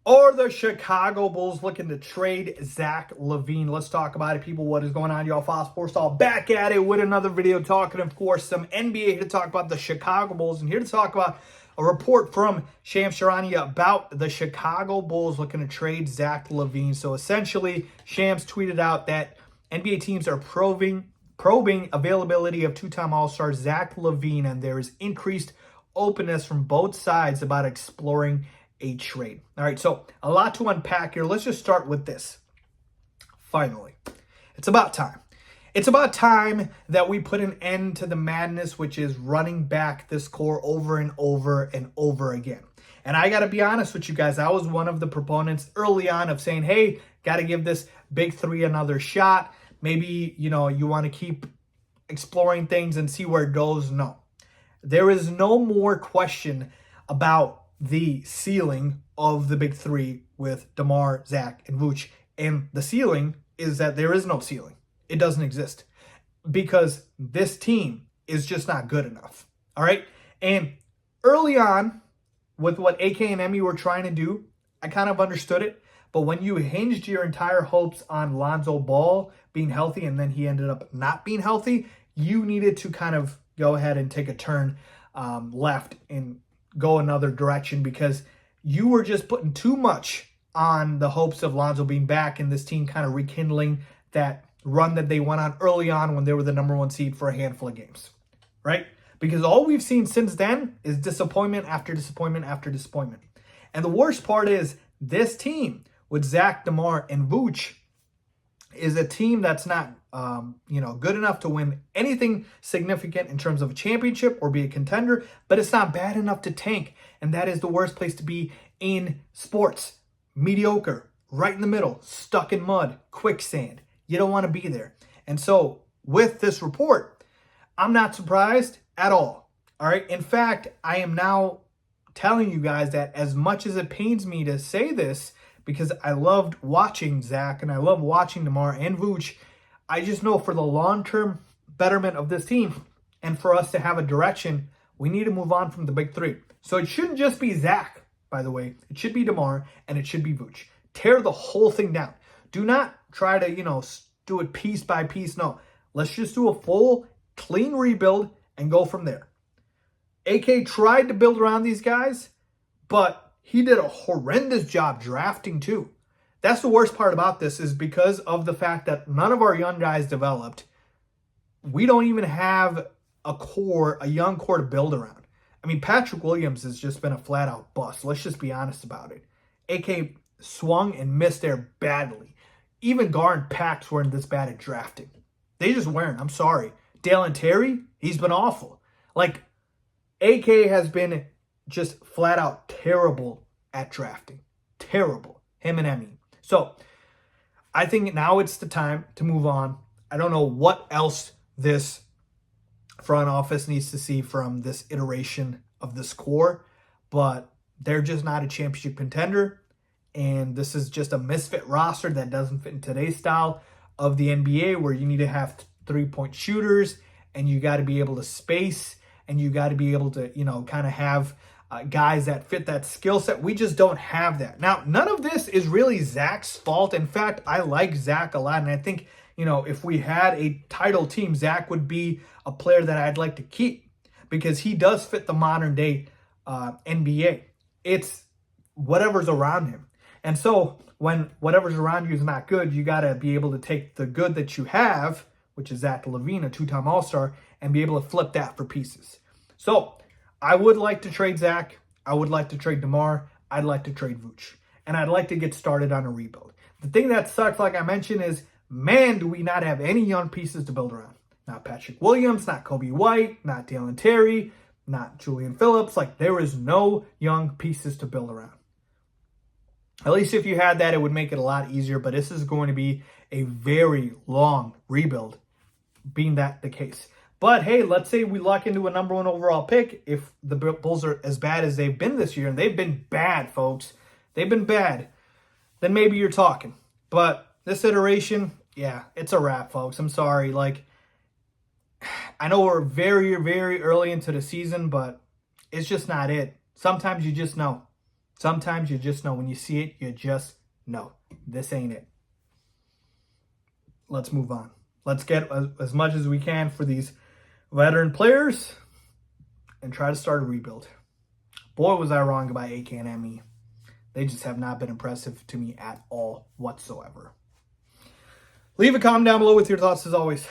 Are the Chicago Bulls looking to trade Zach Lavine? Let's talk about it, people. What is going on, y'all? Faiz Sports All back at it with another video talking, of course, some NBA here to talk about the Chicago Bulls and here to talk about a report from Shams Charania about the Chicago Bulls looking to trade Zach Lavine. So essentially, Shams tweeted out that NBA teams are probing availability of two-time All-Star Zach Lavine, and there is increased openness from both sides about exploring a trade. All right, so a lot to unpack here. Let's just start with this. Finally, it's about time. It's about time that we put an end to the madness, which is running back this core over and over and over again. And I got to be honest with you guys, I was one of the proponents early on of saying, hey, got to give this big three another shot. Maybe, you want to keep exploring things and see where it goes. No, there is no more question about the ceiling of the big three with DeMar, Zach, and Vooch. And the ceiling is that there is no ceiling. It doesn't exist because this team is just not good enough. All right. And early on with what AK and Emmy were trying to do, I kind of understood it. But when you hinged your entire hopes on Lonzo Ball being healthy and then he ended up not being healthy, you needed to kind of go ahead and take a turn left and go another direction because you were just putting too much on the hopes of Lonzo being back and this team kind of rekindling that run that they went on early on when they were the number one seed for a handful of games, right? Because all we've seen since then is disappointment after disappointment after disappointment. And the worst part is this team with Zach, DeMar, and Vooch is a team that's not good enough to win anything significant in terms of a championship or be a contender, but it's not bad enough to tank. And that is the worst place to be in sports. Mediocre, right in the middle, stuck in mud, quicksand. You don't want to be there. And so with this report, I'm not surprised at all. All right. In fact, I am now telling you guys that as much as it pains me to say this, because I loved watching Zach and I love watching DeMar and Vooch, I just know for the long-term betterment of this team and for us to have a direction, we need to move on from the big three. So it shouldn't just be Zach, by the way. It should be DeMar and it should be Vooch. Tear the whole thing down. Do not try to, do it piece by piece. No, let's just do a full, clean rebuild and go from there. AK tried to build around these guys, but he did a horrendous job drafting too. That's the worst part about this is because of the fact that none of our young guys developed. We don't even have a young core to build around. I mean, Patrick Williams has just been a flat out bust. Let's just be honest about it. AK swung and missed there badly. Even Gar and Pax weren't this bad at drafting. They just weren't. I'm sorry. Dalen Terry, he's been awful. Like, AK has been just flat out terrible at drafting. Terrible. Him and Emmy. So I think now it's the time to move on. I don't know what else this front office needs to see from this iteration of this core, but they're just not a championship contender. And this is just a misfit roster that doesn't fit in today's style of the NBA where you need to have three-point shooters and you got to be able to space and you got to be able to, kind of have guys that fit that skill set. We just don't have that. Now, none of this is really Zach's fault. In fact, I like Zach a lot. And I think, if we had a title team, Zach would be a player that I'd like to keep because he does fit the modern day NBA. It's whatever's around him. And so when whatever's around you is not good, you got to be able to take the good that you have, which is Zach Lavine, a two-time All-Star, and be able to flip that for pieces. So I would like to trade Zach. I would like to trade DeMar. I'd like to trade Vooch. And I'd like to get started on a rebuild. The thing that sucks, like I mentioned, is, man, do we not have any young pieces to build around. Not Patrick Williams, not Kobe White, not Dalen Terry, not Julian Phillips. Like, there is no young pieces to build around. At least if you had that, it would make it a lot easier. But this is going to be a very long rebuild, being that the case. But hey, let's say we lock into a number one overall pick. If the Bulls are as bad as they've been this year, and they've been bad, folks, they've been bad, then maybe you're talking. But this iteration, yeah, it's a wrap, folks. I'm sorry. Like, I know we're very, very early into the season, but it's just not it. Sometimes you just know. Sometimes you just know. When you see it, you just know. This ain't it. Let's move on. Let's get as much as we can for these veteran players and try to start a rebuild. Boy, was I wrong about AK and ME. They just have not been impressive to me at all whatsoever. Leave a comment down below with your thoughts as always.